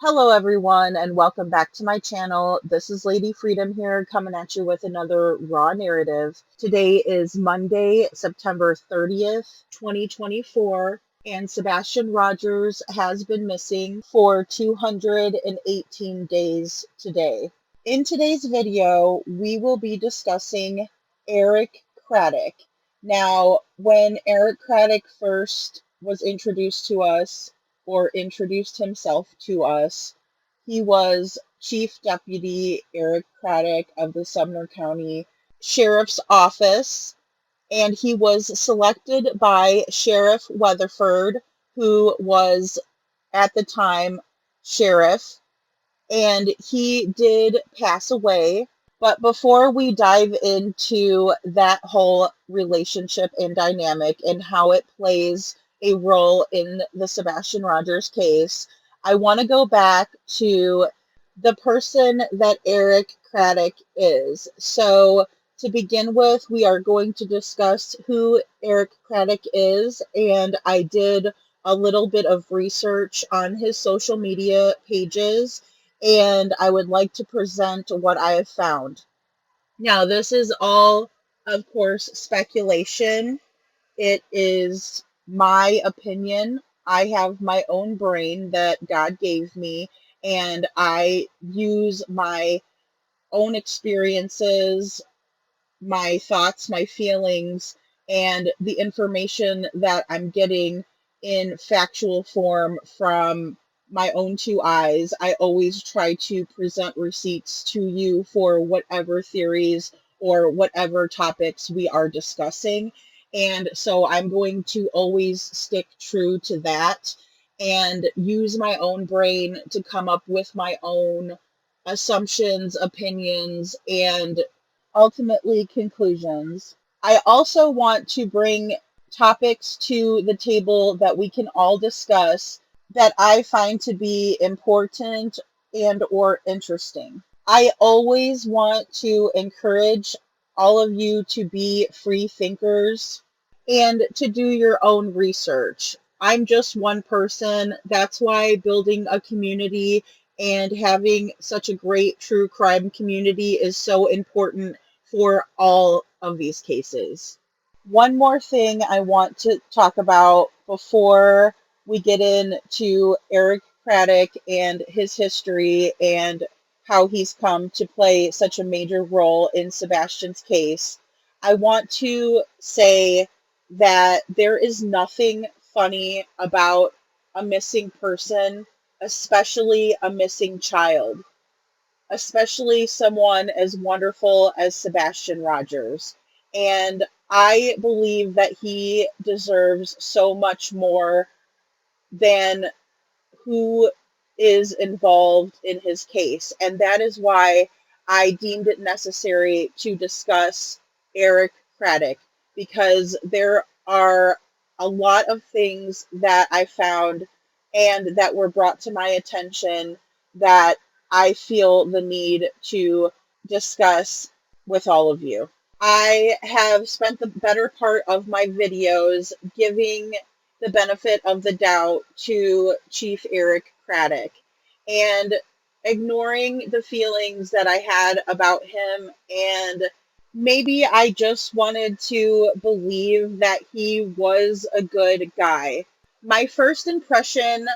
Hello everyone and welcome back to my channel. This is Lady Freedom here coming at you with another raw narrative. Today is Monday, September 30th, 2024, and Sebastian Rogers has been missing for 218 days today. In today's video, we will be discussing Eric Craddock. Now, when Eric Craddock first was introduced to us, or introduced himself to us, he was Chief Deputy Eric Craddock of the Sumner County Sheriff's Office, and he was selected by Sheriff Weatherford, who was at the time sheriff, and he did pass away. But before we dive into that whole relationship and dynamic and how it plays a role in the Sebastian Rogers case, I want to go back to the person that Eric Craddock is. So, to begin with, we are going to discuss who Eric Craddock is, and I did a little bit of research on his social media pages, and I would like to present what I have found. Now, this is all, of course, speculation. It is my opinion. I have my own brain that God gave me, and I use my own experiences, my thoughts, my feelings, and the information that I'm getting in factual form from my own two eyes. I always try to present receipts to you for whatever theories or whatever topics we are discussing. And so I'm going to always stick true to that and use my own brain to come up with my own assumptions, opinions, and ultimately conclusions. I also want to bring topics to the table that we can all discuss that I find to be important and or interesting. I always want to encourage all of you to be free thinkers and to do your own research. I'm just one person. That's why building a community and having such a great true crime community is so important for all of these cases. One more thing I want to talk about before we get into Eric Craddock and his history and how he's come to play such a major role in Sebastian's case. I want to say that there is nothing funny about a missing person, especially a missing child, especially someone as wonderful as Sebastian Rogers. And I believe that he deserves so much more than who is involved in his case. And that is why I deemed it necessary to discuss Eric Craddock, because there are a lot of things that I found and that were brought to my attention that I feel the need to discuss with all of you. I have spent the better part of my videos giving the benefit of the doubt to Chief Eric Craddock and ignoring the feelings that I had about him, and maybe I just wanted to believe that he was a good guy. My first impression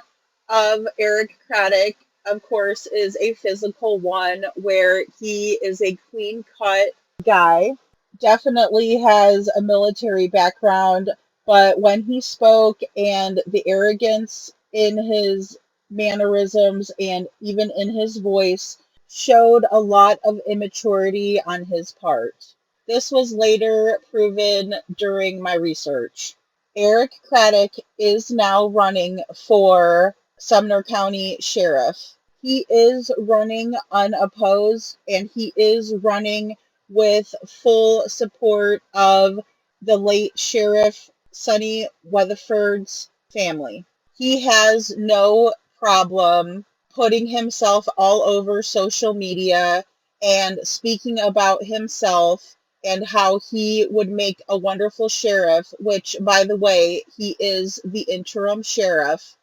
of Eric Craddock, of course, is a physical one where he is a clean-cut guy, definitely has a military background, but when he spoke and the arrogance in his mannerisms and even in his voice showed a lot of immaturity on his part. This was later proven during my research. Eric Craddock is now running for Sumner County Sheriff. He is running unopposed, and he is running with full support of the late Sheriff Sonny Weatherford's family. He has no problem putting himself all over social media and speaking about himself and how he would make a wonderful sheriff, which, by the way, he is the interim sheriff.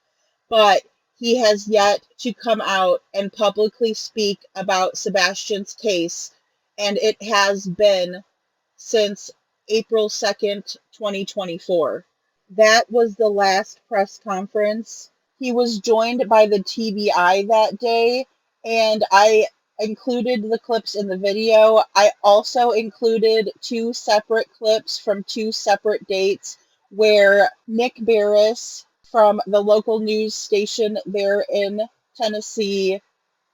But he has yet to come out and publicly speak about Sebastian's case, and it has been since April 2nd, 2024. That was the last press conference. He was joined by the TBI that day, and I included the clips in the video. I also included two separate clips from two separate dates where Nick Barris from the local news station there in Tennessee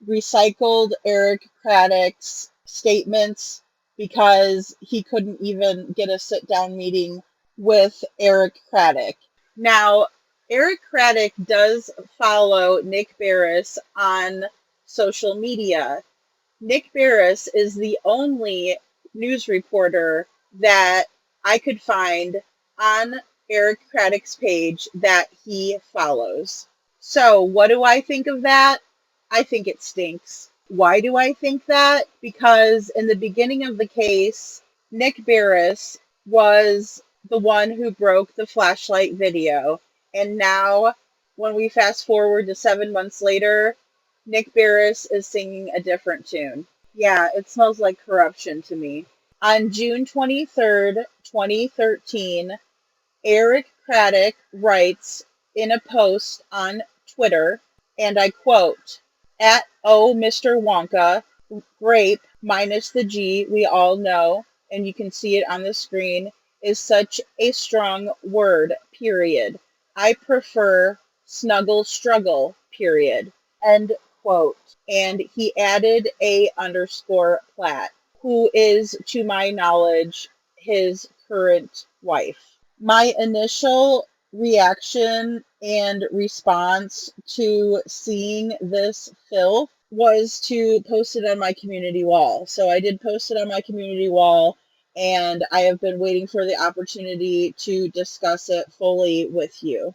recycled Eric Craddock's statements because he couldn't even get a sit-down meeting with Eric Craddock. Now, Eric Craddock does follow Nick Barris on social media. Nick Barris is the only news reporter that I could find on Eric Craddock's page that he follows. So, what do I think of that? I think it stinks. Why do I think that? Because in the beginning of the case, Nick Barris was the one who broke the flashlight video. And now, when we fast forward to 7 months later, Nick Barris is singing a different tune. Yeah, it smells like corruption to me. On June 23rd, 2013, Eric Craddock writes in a post on Twitter, and I quote, "At oh Mr. Wonka, grape minus the G we all know," and you can see it on the screen, "is such a strong word, period. I prefer snuggle struggle, period." End quote. And he added a underscore Platt, who is, to my knowledge, his current wife. My initial reaction and response to seeing this filth was to post it on my community wall. So I did post it on my community wall, and I have been waiting for the opportunity to discuss it fully with you.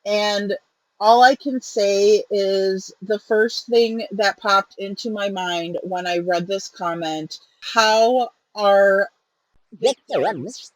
And all I can say is the first thing that popped into my mind when I read this comment: how are victims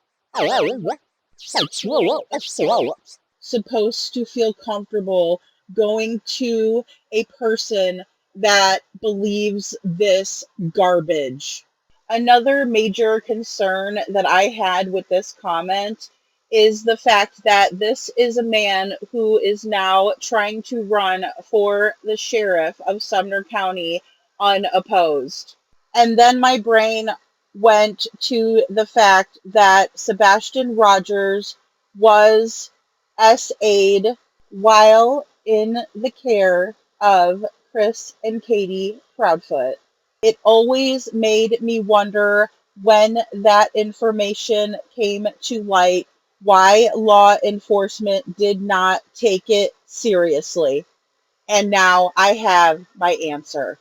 supposed to feel comfortable going to a person that believes this garbage? Another major concern that I had with this comment is the fact that this is a man who is now trying to run for the sheriff of Sumner County unopposed. And then my brain went to the fact that Sebastian Rogers was SA'd while in the care of Chris and Katie Proudfoot. It always made me wonder, when that information came to light, why law enforcement did not take it seriously. And now I have my answer.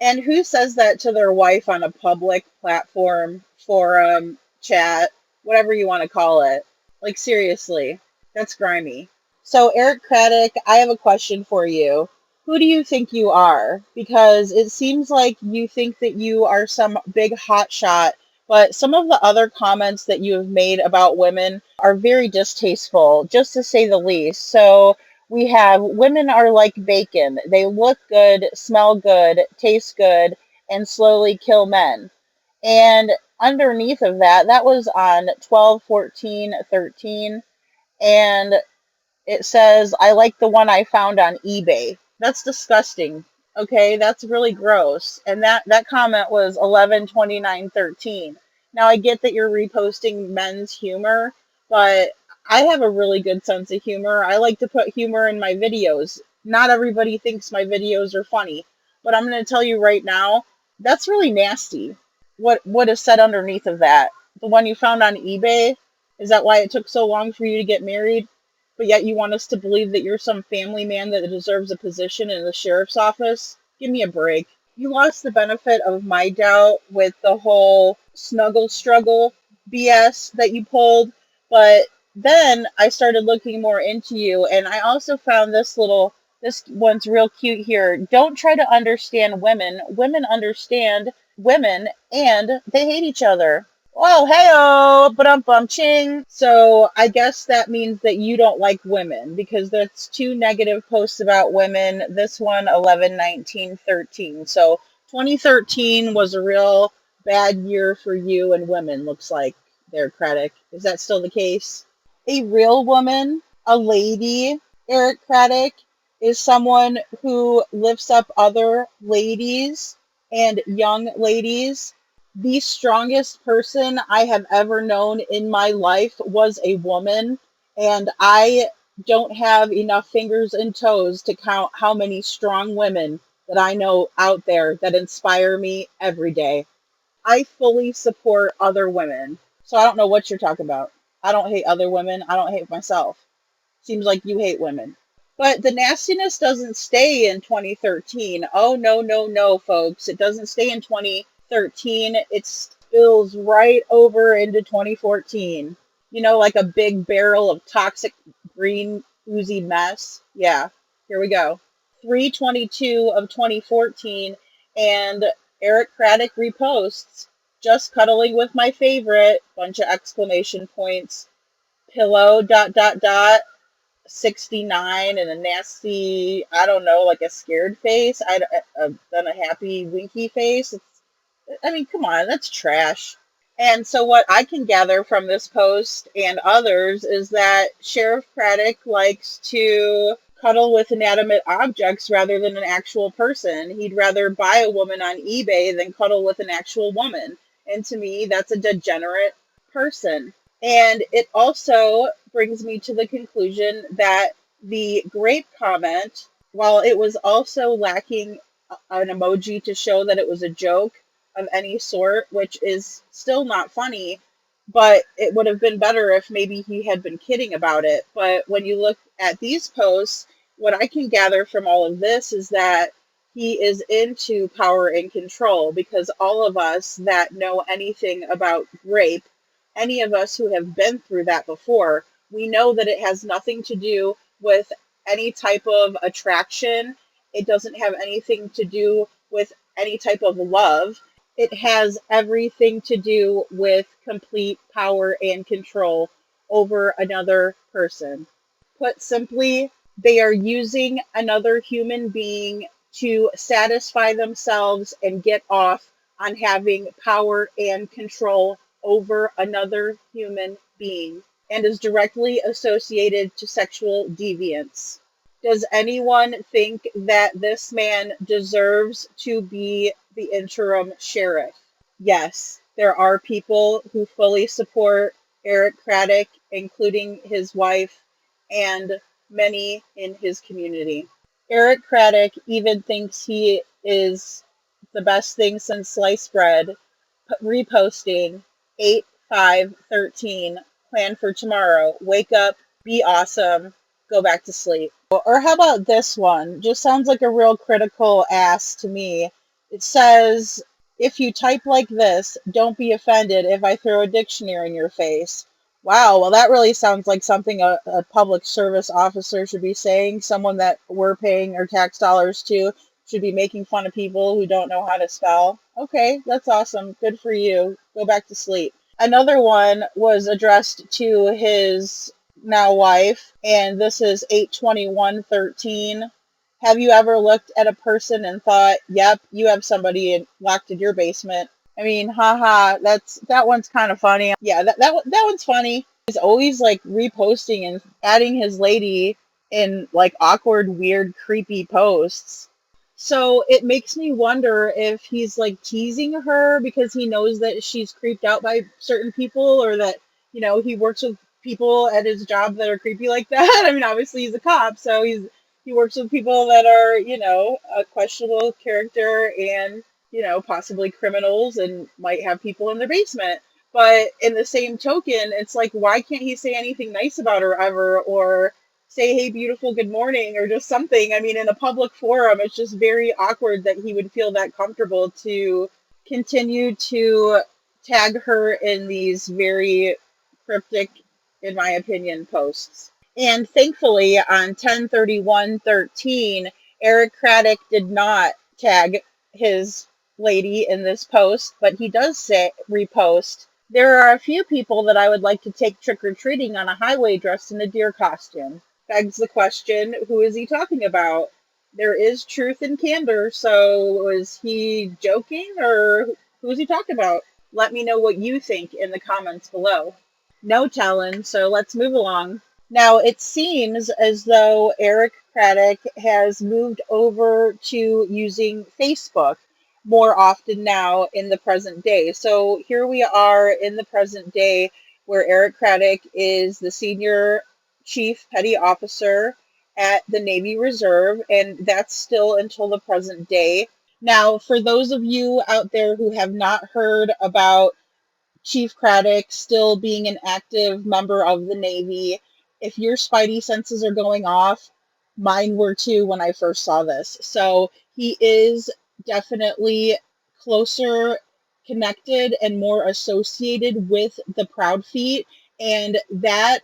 And who says that to their wife on a public platform, forum, chat, whatever you want to call it? Like, seriously, that's grimy. So, Eric Craddock, I have a question for you. Who do you think you are? Because it seems like you think that you are some big hotshot, but some of the other comments that you have made about women are very distasteful, just to say the least. So, we have women are like bacon. They look good, smell good, taste good, and slowly kill men. And underneath of that, that was on 12/14/13. And it says, "I like the one I found on eBay." That's disgusting. Okay, that's really gross. And that comment was 11/29/13. Now, I get that you're reposting men's humor, but I have a really good sense of humor. I like to put humor in my videos. Not everybody thinks my videos are funny, but I'm going to tell you right now, that's really nasty. What is said underneath of that? The one you found on eBay? Is that why it took so long for you to get married? But yet you want us to believe that you're some family man that deserves a position in the sheriff's office? Give me a break. You lost the benefit of my doubt with the whole snuggle struggle BS that you pulled, but then I started looking more into you, and I also found this one's real cute here. "Don't try to understand women. Women understand women, and they hate each other." Well, heyo, ba-dum ching. So I guess that means that you don't like women because that's two negative posts about women. This one, 11/19/13. So 2013 was a real bad year for you and women, looks like there, Kratic. Is that still the case? A real woman, a lady, Eric Craddock, is someone who lifts up other ladies and young ladies. The strongest person I have ever known in my life was a woman, and I don't have enough fingers and toes to count how many strong women that I know out there that inspire me every day. I fully support other women. So I don't know what you're talking about. I don't hate other women. I don't hate myself. Seems like you hate women. But the nastiness doesn't stay in 2013. Oh, no, no, no, folks. It doesn't stay in 2013. It spills right over into 2014. You know, like a big barrel of toxic green oozy mess. Yeah, here we go. 3/22 of 2014, and Eric Craddock reposts, just cuddling with my favorite, bunch of exclamation points, pillow, dot, dot, dot, 69, and a nasty, I don't know, like a scared face, then a happy winky face. I mean, come on, that's trash. And so, what I can gather from this post and others is that Sheriff Craddock likes to cuddle with inanimate objects rather than an actual person. He'd rather buy a woman on eBay than cuddle with an actual woman. And to me, that's a degenerate person. And it also brings me to the conclusion that the grape comment, while it was also lacking an emoji to show that it was a joke of any sort, which is still not funny, but it would have been better if maybe he had been kidding about it. But when you look at these posts, what I can gather from all of this is that he is into power and control, because all of us that know anything about rape, any of us who have been through that before, we know that it has nothing to do with any type of attraction. It doesn't have anything to do with any type of love. It has everything to do with complete power and control over another person. Put simply, they are using another human being to satisfy themselves and get off on having power and control over another human being, and is directly associated to sexual deviance. Does anyone think that this man deserves to be the interim sheriff? Yes, there are people who fully support Eric Craddock, including his wife and many in his community. Eric Craddock even thinks he is the best thing since sliced bread, reposting 8/5/13, plan for tomorrow, wake up, be awesome, go back to sleep. Or how about this one? Just sounds like a real critical ass to me. It says, if you type like this, don't be offended if I throw a dictionary in your face. Wow, well, that really sounds like something a public service officer should be saying. Someone that we're paying our tax dollars to should be making fun of people who don't know how to spell. Okay, that's awesome. Good for you. Go back to sleep. Another one was addressed to his now wife, and this is 8/21/13. Have you ever looked at a person and thought, yep, you have somebody locked in your basement? I mean, haha, that one's kind of funny. Yeah, that one's funny. He's always like reposting and adding his lady in like awkward, weird, creepy posts. So it makes me wonder if he's like teasing her because he knows that she's creeped out by certain people, or that, he works with people at his job that are creepy like that. I mean, obviously he's a cop, so he works with people that are, a questionable character and, possibly criminals, and might have people in their basement. But in the same token, it's like, why can't he say anything nice about her ever, or say, hey, beautiful, good morning, or just something? I mean, in a public forum, it's just very awkward that he would feel that comfortable to continue to tag her in these very cryptic, in my opinion, posts. And thankfully, on 10/31/13, Eric Craddock did not tag his lady in this post, but he does say repost There are a few people that I would like to take trick-or-treating on a highway dressed in a deer costume. Begs the question, who is he talking about? There is truth and candor, so is he joking or who is he talking about? Let me know what you think in the comments below. No telling, so let's move along. Now, it seems as though Eric Craddock has moved over to using Facebook more often now in the present day. So here we are in the present day where Eric Craddock is the senior chief petty officer at the Navy Reserve, and that's still until the present day. Now, for those of you out there who have not heard about Chief Kratic still being an active member of the Navy, if your spidey senses are going off, mine were too when I first saw this. So he is definitely closer connected and more associated with the Proud Feet, and that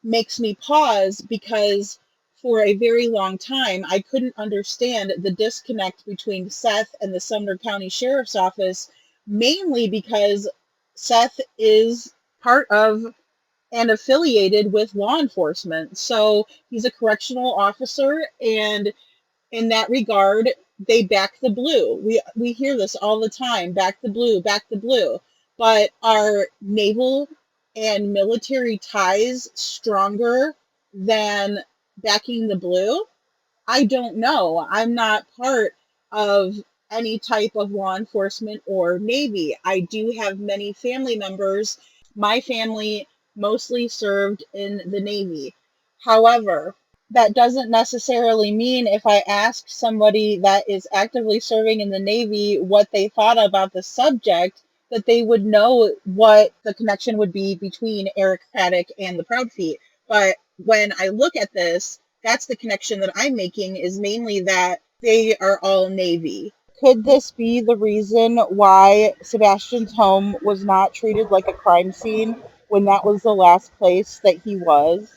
makes me pause because for a very long time I couldn't understand the disconnect between Seth and the Sumner County Sheriff's Office, mainly because Seth is part of and affiliated with law enforcement. So he's a correctional officer, and in that regard, they back the blue. We hear this all the time, back the blue, back the blue. But are naval and military ties stronger than backing the blue? I don't know. I'm not part of any type of law enforcement or Navy. I do have many family members. My family mostly served in the Navy. However, that doesn't necessarily mean if I ask somebody that is actively serving in the Navy what they thought about the subject, that they would know what the connection would be between Eric Craddock and the Proud Feet. But when I look at this, that's the connection that I'm making, is mainly that they are all Navy. Could this be the reason why Sebastian's home was not treated like a crime scene when that was the last place that he was?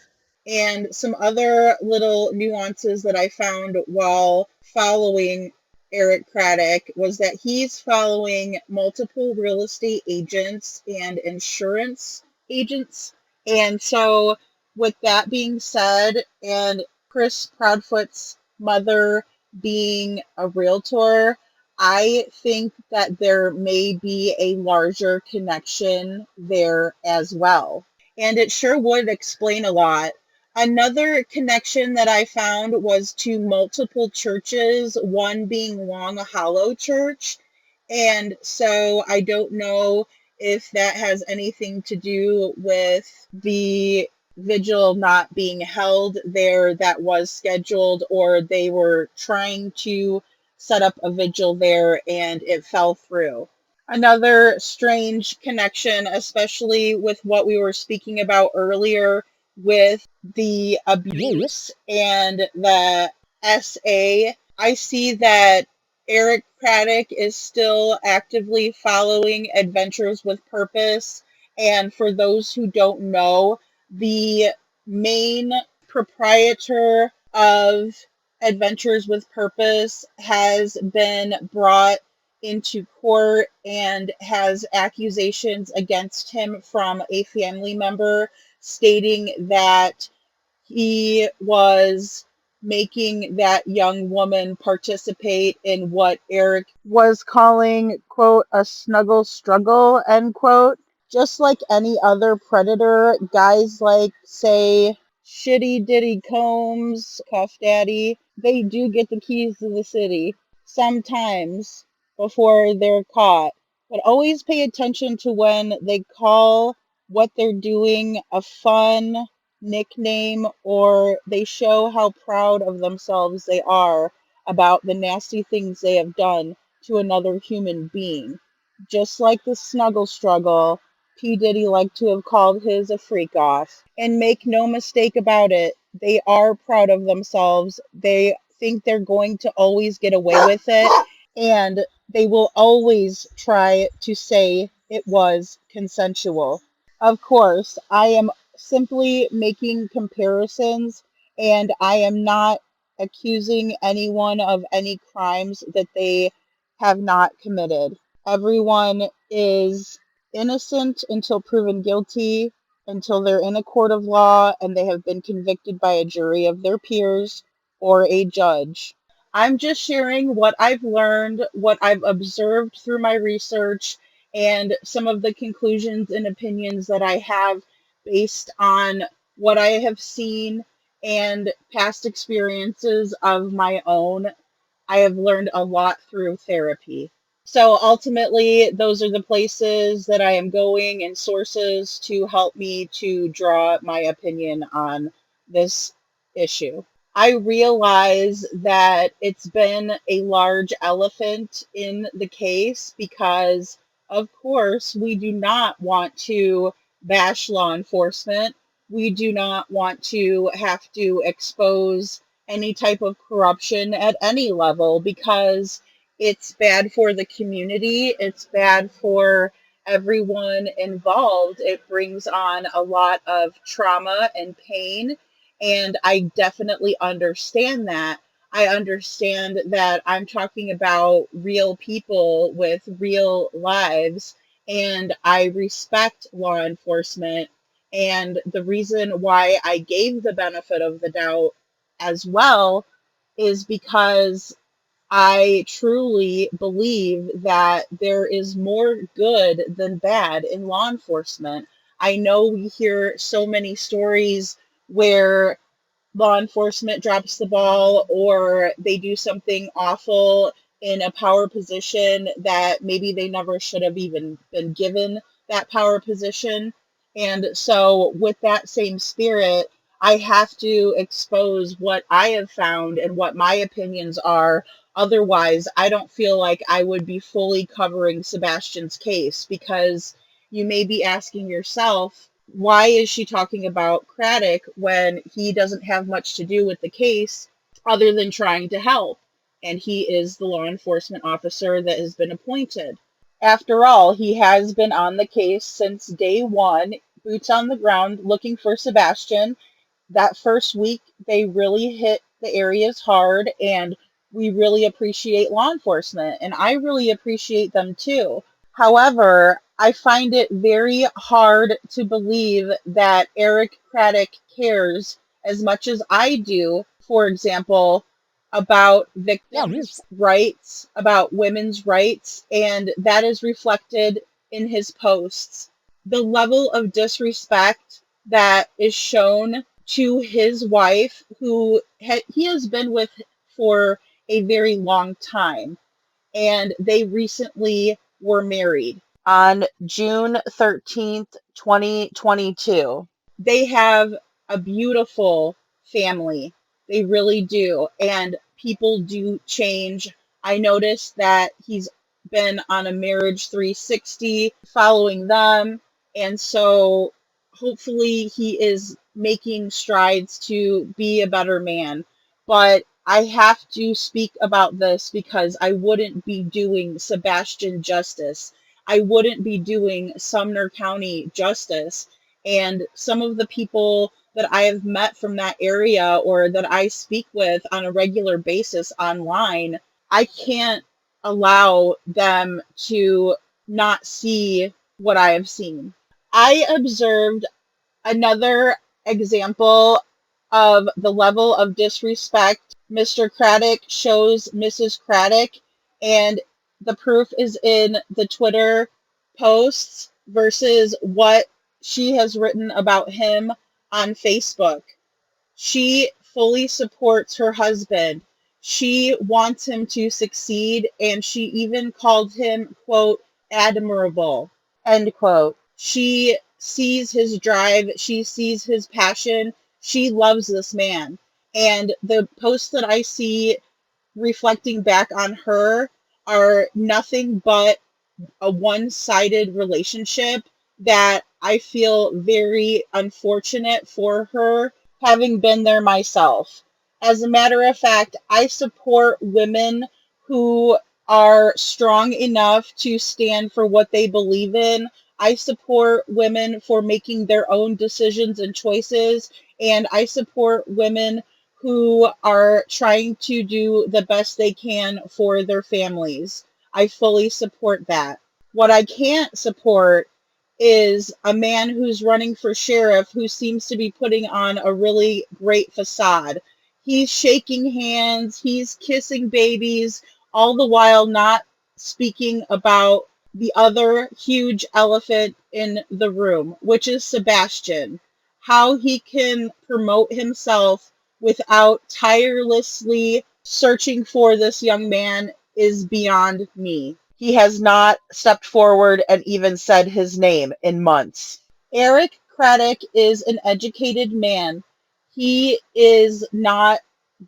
And some other little nuances that I found while following Eric Craddock was that he's following multiple real estate agents and insurance agents. And so, with that being said, and Chris Proudfoot's mother being a realtor, I think that there may be a larger connection there as well. And it sure would explain a lot. Another connection that I found was to multiple churches, one being Long Hollow Church. And so I don't know if that has anything to do with the vigil not being held there that was scheduled, or they were trying to set up a vigil there and it fell through. Another strange connection, especially with what we were speaking about earlier with the abuse and the SA. I see that Eric Craddock is still actively following Adventures with Purpose. And for those who don't know, the main proprietor of Adventures with Purpose has been brought into court and has accusations against him from a family member stating that he was making that young woman participate in what Eric was calling, quote, a snuggle struggle, end quote. Just like any other predator, guys like, say, Shitty Diddy Combs, Cuff Daddy, they do get the keys to the city sometimes before they're caught. But always pay attention to when they call what they're doing a fun nickname, or they show how proud of themselves they are about the nasty things they have done to another human being. Just like the snuggle struggle, P. Diddy liked to have called his a freak off. And make no mistake about it, they are proud of themselves. They think they're going to always get away with it, and they will always try to say it was consensual. Of course, I am simply making comparisons, and I am not accusing anyone of any crimes that they have not committed. Everyone is innocent until proven guilty, until they're in a court of law and they have been convicted by a jury of their peers or a judge. I'm just sharing what I've learned, what I've observed through my research, and some of the conclusions and opinions that I have based on what I have seen and past experiences of my own. I have learned a lot through therapy. So ultimately, those are the places that I am going and sources to help me to draw my opinion on this issue. I realize that it's been a large elephant in the case because, of course, we do not want to bash law enforcement. We do not want to have to expose any type of corruption at any level because it's bad for the community, it's bad for everyone involved. It brings on a lot of trauma and pain, and I definitely understand that. I understand that I'm talking about real people with real lives, and I respect law enforcement. And the reason why I gave the benefit of the doubt as well is because I truly believe that there is more good than bad in law enforcement. I know we hear so many stories where law enforcement drops the ball or they do something awful in a power position that maybe they never should have even been given that power position. And so, with that same spirit, I have to expose what I have found and what my opinions are. Otherwise, I don't feel like I would be fully covering Sebastian's case because you may be asking yourself, why is she talking about Kratic when he doesn't have much to do with the case other than trying to help? And he is the law enforcement officer that has been appointed. After all, he has been on the case since day one, boots on the ground, looking for Sebastian. That first week, they really hit the areas hard, and we really appreciate law enforcement, and I really appreciate them too. However, I find it very hard to believe that Eric Craddock cares as much as I do, for example, about victims' rights, about women's rights, and that is reflected in his posts. The level of disrespect that is shown to his wife, who he has been with for a very long time, and they recently were married on June 13th, 2022. They have a beautiful family. They really do. And people do change. I noticed that he's been on a marriage 360 following them. And so hopefully he is making strides to be a better man. But I have to speak about this because I wouldn't be doing Sebastian justice. I wouldn't be doing Sumner County justice. And some of the people that I have met from that area or that I speak with on a regular basis online, I can't allow them to not see what I have seen. I observed another example of the level of disrespect Mr. Kratic shows Mrs. Kratic, and the proof is in the Twitter posts versus what she has written about him on Facebook. She fully supports her husband. She wants him to succeed, and she even called him, quote, admirable, end quote. She sees his drive, she sees his passion, she loves this man. And the posts that I see reflecting back on her are nothing but a one-sided relationship that I feel very unfortunate for her, having been there myself. As a matter of fact, I support women who are strong enough to stand for what they believe in. I support women for making their own decisions and choices, and I support women who are trying to do the best they can for their families. I fully support that. What I can't support is a man who's running for sheriff who seems to be putting on a really great facade. He's shaking hands, he's kissing babies, all the while not speaking about the other huge elephant in the room, which is Sebastian. How he can promote himself without tirelessly searching for this young man is beyond me. He has not stepped forward and even said his name in months. Eric Craddock is an educated man. He is not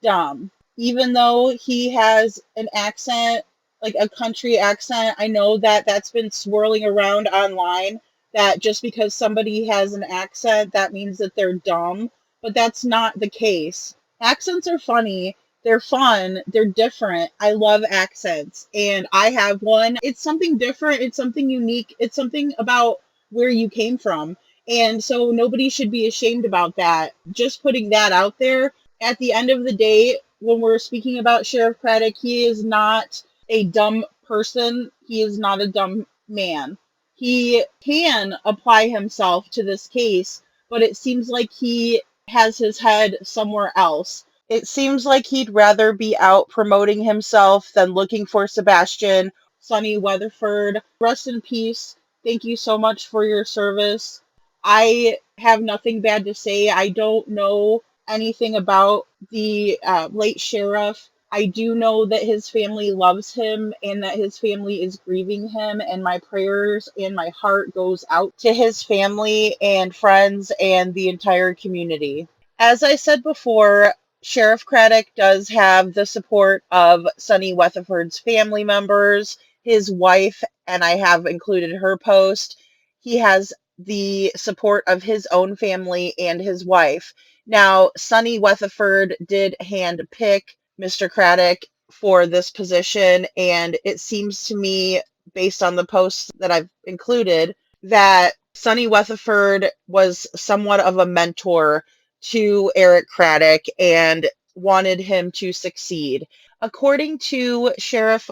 dumb. Even though he has an accent, like a country accent, I know that that's been swirling around online, that just because somebody has an accent, that means that they're dumb. But that's not the case. Accents are funny. They're fun. They're different. I love accents, and I have one. It's something different. It's something unique. It's something about where you came from. And so nobody should be ashamed about that. Just putting that out there. At the end of the day, when we're speaking about Sheriff Kratic, he is not a dumb person. He is not a dumb man. He can apply himself to this case, but it seems like he has his head somewhere else. It seems like he'd rather be out promoting himself than looking for Sebastian. Sonny Weatherford, rest in peace. Thank you so much for your service. I have nothing bad to say. I don't know anything about the late sheriff. I do know that his family loves him and that his family is grieving him, and my prayers and my heart goes out to his family and friends and the entire community. As I said before, Sheriff Craddock does have the support of Sonny Weatherford's family members, his wife, and I have included her post. He has the support of his own family and his wife. Now, Sonny Weatherford did handpick Mr. Craddock for this position, and it seems to me, based on the posts that I've included, that Sonny Weatherford was somewhat of a mentor to Eric Craddock and wanted him to succeed. According to Sheriff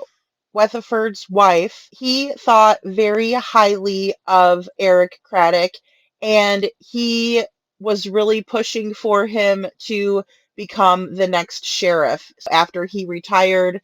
Weatherford's wife, he thought very highly of Eric Craddock, and he was really pushing for him to become the next sheriff after he retired,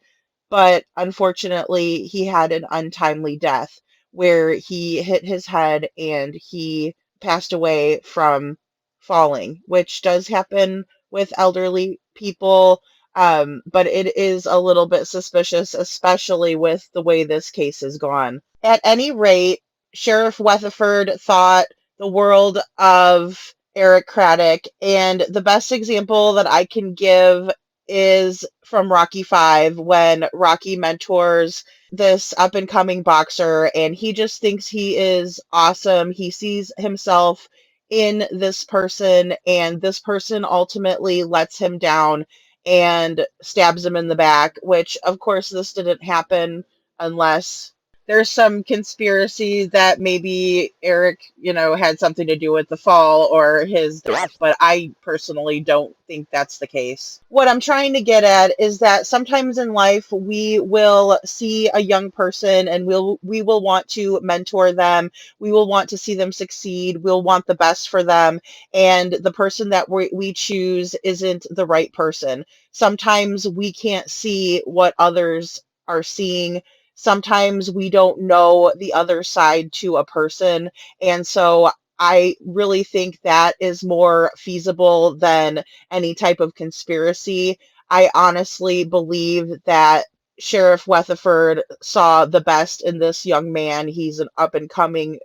but unfortunately he had an untimely death where he hit his head and he passed away from falling, which does happen with elderly people. But it is a little bit suspicious, especially with the way this case has gone. At any rate, Sheriff Weatherford thought the world of Eric Craddock, and the best example that I can give is from Rocky 5 when Rocky mentors this up and coming boxer, and he just thinks he is awesome. He sees himself in this person, and this person ultimately lets him down and stabs him in the back, which of course this didn't happen unless there's some conspiracy that maybe Eric, had something to do with the fall or his death, but I personally don't think that's the case. What I'm trying to get at is that sometimes in life we will see a young person and we will want to mentor them. We will want to see them succeed. We'll want the best for them, and the person that we choose isn't the right person. Sometimes we can't see what others are seeing. Sometimes we don't know the other side to a person. And so I really think that is more feasible than any type of conspiracy. I honestly believe that Sheriff Weatherford saw the best in this young man. He's an up and coming,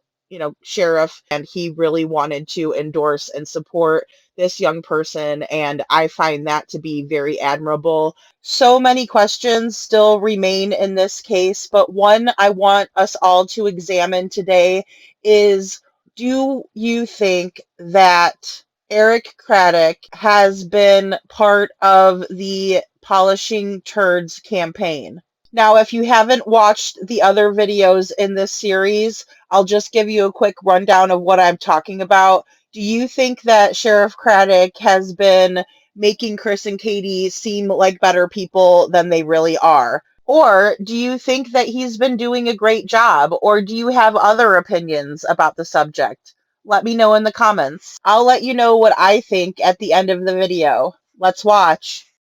sheriff, and he really wanted to endorse and support this young person. And I find that to be very admirable. So many questions still remain in this case, but one I want us all to examine today is, do you think that Eric Craddock has been part of the Polishing Turds campaign? Now, if you haven't watched the other videos in this series, I'll just give you a quick rundown of what I'm talking about. Do you think that Sheriff Craddock has been making Chris and Katie seem like better people than they really are? Or do you think that he's been doing a great job? Or do you have other opinions about the subject? Let me know in the comments. I'll let you know what I think at the end of the video. Let's watch.